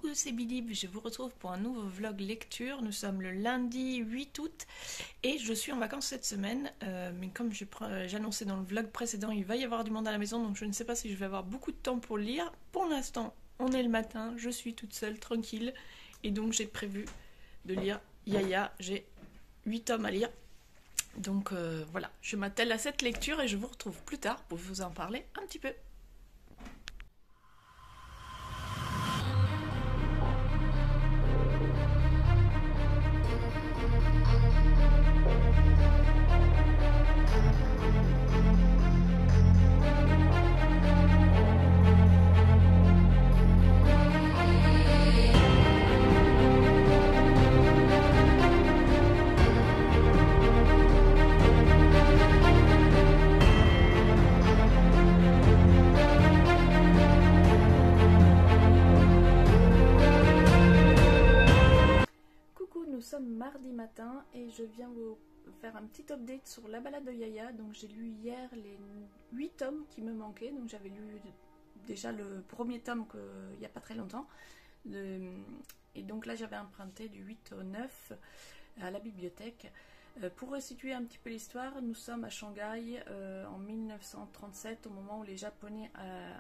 Coucou, c'est Billy, je vous retrouve pour un nouveau vlog lecture. Nous sommes le lundi 8 août et je suis en vacances cette semaine. Mais comme j'annonçais dans le vlog précédent, il va y avoir du monde à la maison, donc je ne sais pas si je vais avoir beaucoup de temps pour lire. Pour l'instant, on est le matin, je suis toute seule, tranquille, et donc j'ai prévu de lire Yaya. J'ai 8 tomes à lire. Donc voilà, je m'attelle à cette lecture et je vous retrouve plus tard pour vous en parler un petit peu. Nous sommes mardi matin et je viens vous faire un petit update sur la balade de Yaya. Donc j'ai lu hier les 8 tomes qui me manquaient. Donc j'avais lu déjà le premier tome il n'y a pas très longtemps. Et donc là j'avais emprunté du 8 au 9 à la bibliothèque. Pour resituer un petit peu l'histoire, nous sommes à Shanghai en 1937, au moment où les Japonais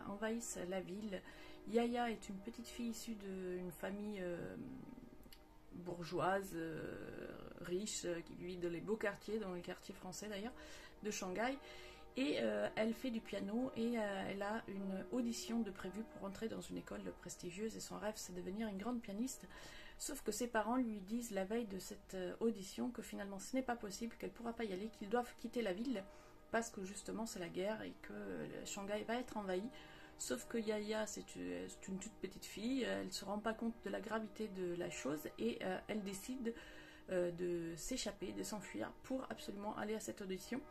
envahissent la ville. Yaya est une petite fille issue d'une famille bourgeoise, riche, qui vit dans les beaux quartiers, dans les quartiers français d'ailleurs, de Shanghai. Et elle fait du piano et elle a une audition de prévue pour entrer dans une école prestigieuse et son rêve c'est de devenir une grande pianiste. Sauf que ses parents lui disent la veille de cette audition que finalement ce n'est pas possible, qu'elle ne pourra pas y aller, qu'ils doivent quitter la ville parce que justement c'est la guerre et que Shanghai va être envahi. Sauf que Yaya, c'est une toute petite fille, elle ne se rend pas compte de la gravité de la chose et elle décide de s'échapper, de s'enfuir pour absolument aller à cette audition.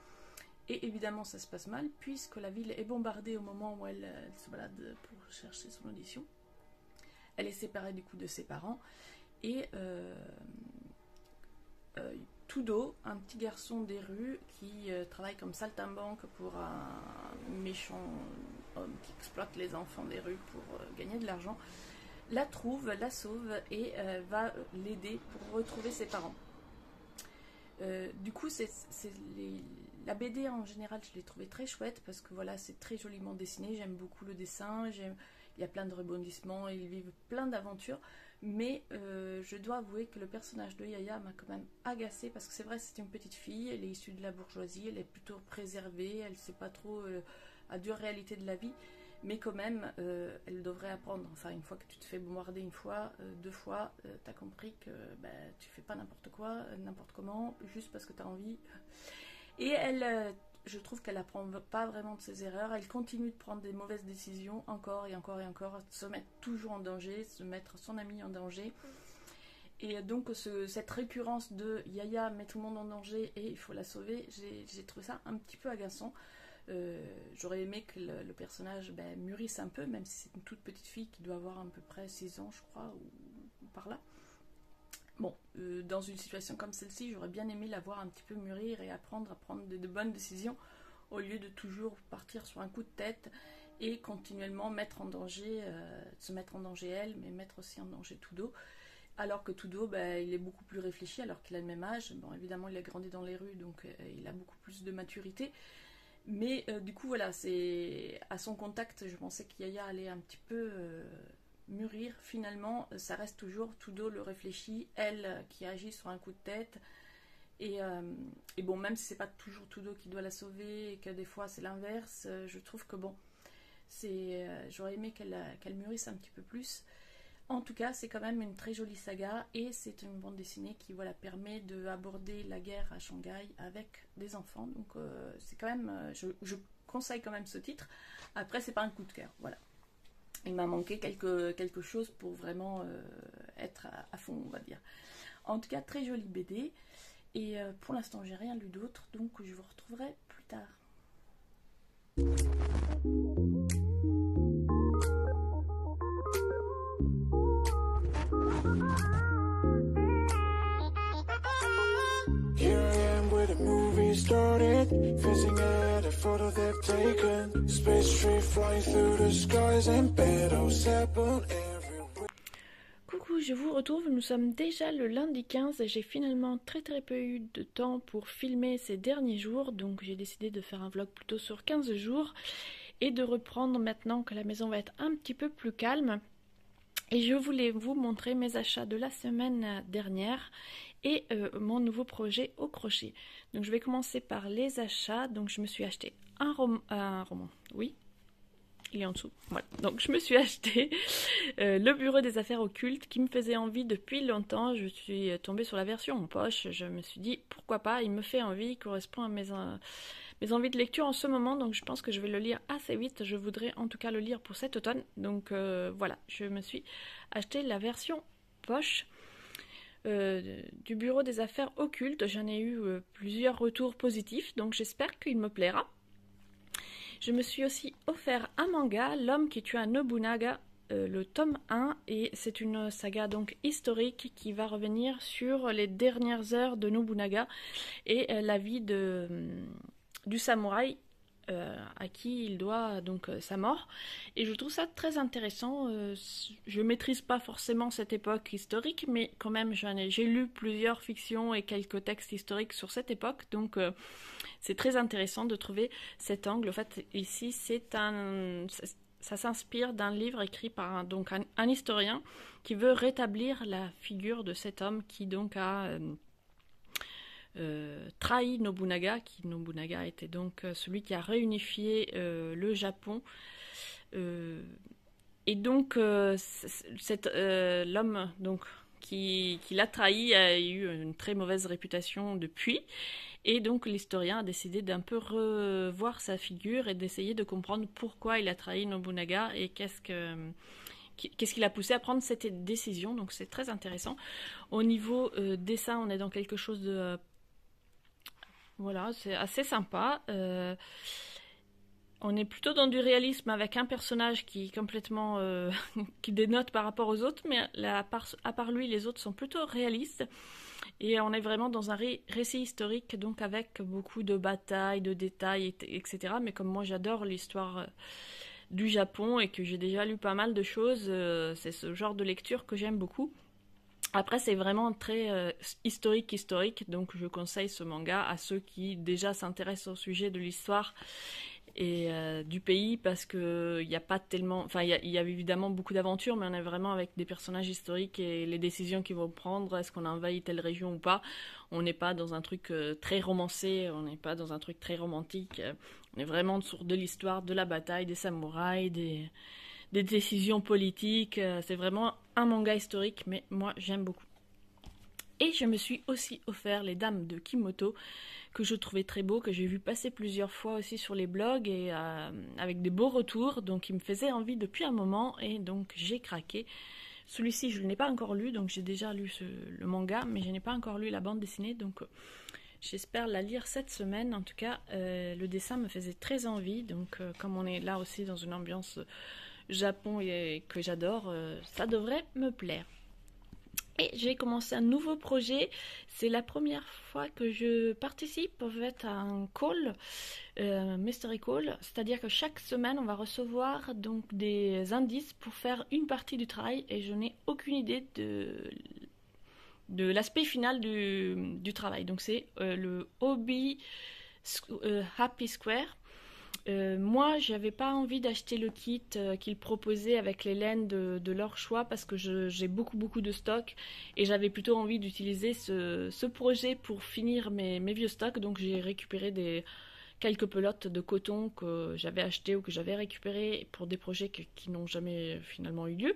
Et évidemment, ça se passe mal puisque la ville est bombardée au moment où elle se balade pour chercher son audition. Elle est séparée du coup de ses parents et Tudo, un petit garçon des rues qui travaille comme saltimbanque pour un méchant homme qui exploite les enfants des rues pour gagner de l'argent, la trouve, la sauve et va l'aider pour retrouver ses parents. Du coup, la BD en général, je l'ai trouvée très chouette parce que voilà, c'est très joliment dessiné, j'aime beaucoup le dessin, il y a plein de rebondissements, ils vivent plein d'aventures. Mais je dois avouer que le personnage de Yaya m'a quand même agacée parce que c'est vrai, c'est une petite fille, elle est issue de la bourgeoisie, elle est plutôt préservée, elle ne sait pas trop la dure réalité de la vie, mais quand même, elle devrait apprendre. Enfin, une fois que tu te fais bombarder une fois, deux fois, tu as compris que tu fais pas n'importe quoi, n'importe comment, juste parce que tu as envie. Et elle... je trouve qu'elle apprend pas vraiment de ses erreurs, elle continue de prendre des mauvaises décisions encore et encore et encore, se mettre toujours en danger, se mettre son ami en danger. Et donc cette récurrence de Yaya met tout le monde en danger et il faut la sauver, j'ai trouvé ça un petit peu agaçant. J'aurais aimé que le personnage mûrisse un peu, même si c'est une toute petite fille qui doit avoir à peu près 6 ans je crois, ou par là. Bon, dans une situation comme celle-ci, j'aurais bien aimé la voir un petit peu mûrir et apprendre à prendre de bonnes décisions au lieu de toujours partir sur un coup de tête et continuellement mettre en danger, se mettre en danger elle, mais mettre aussi en danger Tudo. Alors que Tudo, il est beaucoup plus réfléchi alors qu'il a le même âge. Bon, évidemment, il a grandi dans les rues, donc il a beaucoup plus de maturité. Mais du coup, voilà, c'est à son contact, je pensais qu'Yaya allait un petit peu... mûrir. Finalement, ça reste toujours Tudo le réfléchi, elle qui agit sur un coup de tête. Et bon, même si c'est pas toujours Tudo qui doit la sauver et que des fois c'est l'inverse, je trouve que bon, j'aurais aimé qu'elle mûrisse un petit peu plus. En tout cas, c'est quand même une très jolie saga et c'est une bande dessinée qui voilà, permet d'aborder la guerre à Shanghai avec des enfants. Donc c'est quand même, je conseille quand même ce titre. Après, c'est pas un coup de cœur, voilà. Il m'a manqué quelque chose pour vraiment être à fond, on va dire. En tout cas, très jolie BD. Et pour l'instant, j'ai rien lu d'autre, donc je vous retrouverai plus tard. Started fizzing at a photo they've taken. Space tree flying through the skies and battles happen everywhere. Coucou, je vous retrouve, nous sommes déjà le lundi 15 et j'ai finalement très peu eu de temps pour filmer ces derniers jours, donc j'ai décidé de faire un vlog plutôt sur 15 jours et de reprendre maintenant que la maison va être un petit peu plus calme. Et je voulais vous montrer mes achats de la semaine dernière et mon nouveau projet au crochet. Donc je vais commencer par les achats. Donc je me suis acheté un roman, oui, il est en dessous. Voilà. Donc je me suis acheté le bureau des affaires occultes qui me faisait envie depuis longtemps. Je suis tombée sur la version en poche. Je me suis dit pourquoi pas, il me fait envie, il correspond à mes envies de lecture en ce moment. Donc je pense que je vais le lire assez vite. Je voudrais en tout cas le lire pour cet automne. Donc voilà, je me suis acheté la version poche. Du bureau des affaires occultes. J'en ai eu plusieurs retours positifs, donc j'espère qu'il me plaira. Je me suis aussi offert un manga, L'homme qui tua Nobunaga, le tome 1, et c'est une saga donc historique qui va revenir sur les dernières heures de Nobunaga et la vie du samouraï à qui il doit donc sa mort. Et je trouve ça très intéressant. Je maîtrise pas forcément cette époque historique, mais quand même j'ai lu plusieurs fictions et quelques textes historiques sur cette époque, donc c'est très intéressant de trouver cet angle. En fait, ici, ça s'inspire d'un livre écrit par un historien qui veut rétablir la figure de cet homme qui donc a trahi Nobunaga, Nobunaga était donc celui qui a réunifié le Japon. Et donc l'homme donc qui l'a trahi a eu une très mauvaise réputation depuis. Et donc l'historien a décidé d'un peu revoir sa figure et d'essayer de comprendre pourquoi il a trahi Nobunaga et qu'est-ce qui l'a poussé à prendre cette décision. Donc c'est très intéressant. Au niveau dessin, on est dans quelque chose de voilà, c'est assez sympa. On est plutôt dans du réalisme avec un personnage qui est complètement qui dénote par rapport aux autres, mais à part lui, les autres sont plutôt réalistes. Et on est vraiment dans un récit historique, donc avec beaucoup de batailles, de détails, etc. Mais comme moi j'adore l'histoire du Japon et que j'ai déjà lu pas mal de choses, c'est ce genre de lecture que j'aime beaucoup. Après, c'est vraiment très historique, donc je conseille ce manga à ceux qui déjà s'intéressent au sujet de l'histoire et du pays, parce que il y a pas tellement, enfin il y a évidemment beaucoup d'aventures, mais on est vraiment avec des personnages historiques et les décisions qu'ils vont prendre, est-ce qu'on envahit telle région ou pas. On n'est pas dans un truc très romancé, on n'est pas dans un truc très romantique, on est vraiment sur de l'histoire, de la bataille, des samouraïs, des décisions politiques. C'est vraiment un manga historique, mais moi j'aime beaucoup. Et je me suis aussi offert Les Dames de Kimoto, que je trouvais très beau, que j'ai vu passer plusieurs fois aussi sur les blogs et avec des beaux retours, donc il me faisait envie depuis un moment et donc j'ai craqué. Celui-ci je ne l'ai pas encore lu, donc j'ai déjà lu le manga, mais je n'ai pas encore lu la bande dessinée, donc j'espère la lire cette semaine. En tout cas, le dessin me faisait très envie, donc comme on est là aussi dans une ambiance Japon et que j'adore, ça devrait me plaire. Et j'ai commencé un nouveau projet. C'est la première fois que je participe en fait à un call, mystery call, c'est-à-dire que chaque semaine on va recevoir donc des indices pour faire une partie du travail et je n'ai aucune idée de l'aspect final du travail. Donc c'est le Hobby Happy Square. Moi, j'avais pas envie d'acheter le kit qu'ils proposaient avec les laines de leur choix parce que j'ai beaucoup de stocks et j'avais plutôt envie d'utiliser ce projet pour finir mes vieux stocks. Donc j'ai récupéré quelques pelotes de coton que j'avais achetées ou que j'avais récupérées pour des projets qui n'ont jamais finalement eu lieu.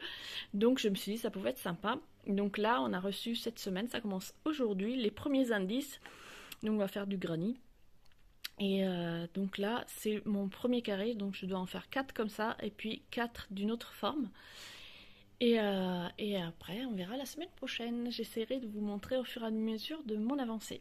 Donc je me suis dit ça pouvait être sympa. Donc là, on a reçu cette semaine, ça commence aujourd'hui, les premiers indices. Donc on va faire du granit. Et donc là, c'est mon premier carré, donc je dois en faire 4 comme ça, et puis 4 d'une autre forme. Et après, on verra la semaine prochaine. J'essaierai de vous montrer au fur et à mesure de mon avancée.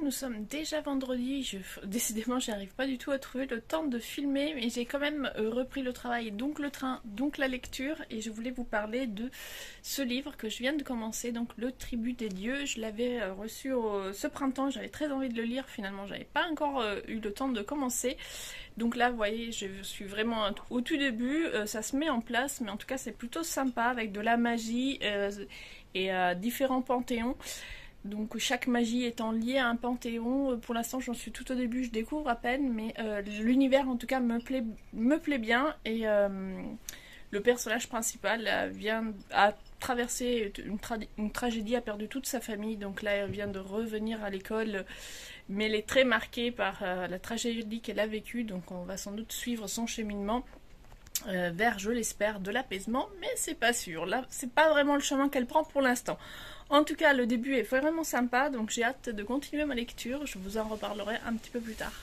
nous sommes déjà vendredi. Décidément, j'arrive pas du tout à trouver le temps de filmer, mais j'ai quand même repris le travail, donc le train, donc la lecture, et je voulais vous parler de ce livre que je viens de commencer, donc Le Tribut des Dieux. Je l'avais reçu ce printemps, j'avais très envie de le lire, finalement j'avais pas encore eu le temps de commencer. Donc là, vous voyez, je suis vraiment au tout début, ça se met en place, mais en tout cas c'est plutôt sympa, avec de la magie et différents panthéons. Donc chaque magie étant liée à un panthéon. Pour l'instant j'en suis tout au début, je découvre à peine, mais l'univers en tout cas me plaît bien. Et le personnage principal a traversé une tragédie, a perdu toute sa famille, donc là elle vient de revenir à l'école, mais elle est très marquée par la tragédie qu'elle a vécue, donc on va sans doute suivre son cheminement vers, je l'espère, de l'apaisement, mais c'est pas sûr. Là, c'est pas vraiment le chemin qu'elle prend pour l'instant. En tout cas, le début est vraiment sympa, donc j'ai hâte de continuer ma lecture. Je vous en reparlerai un petit peu plus tard.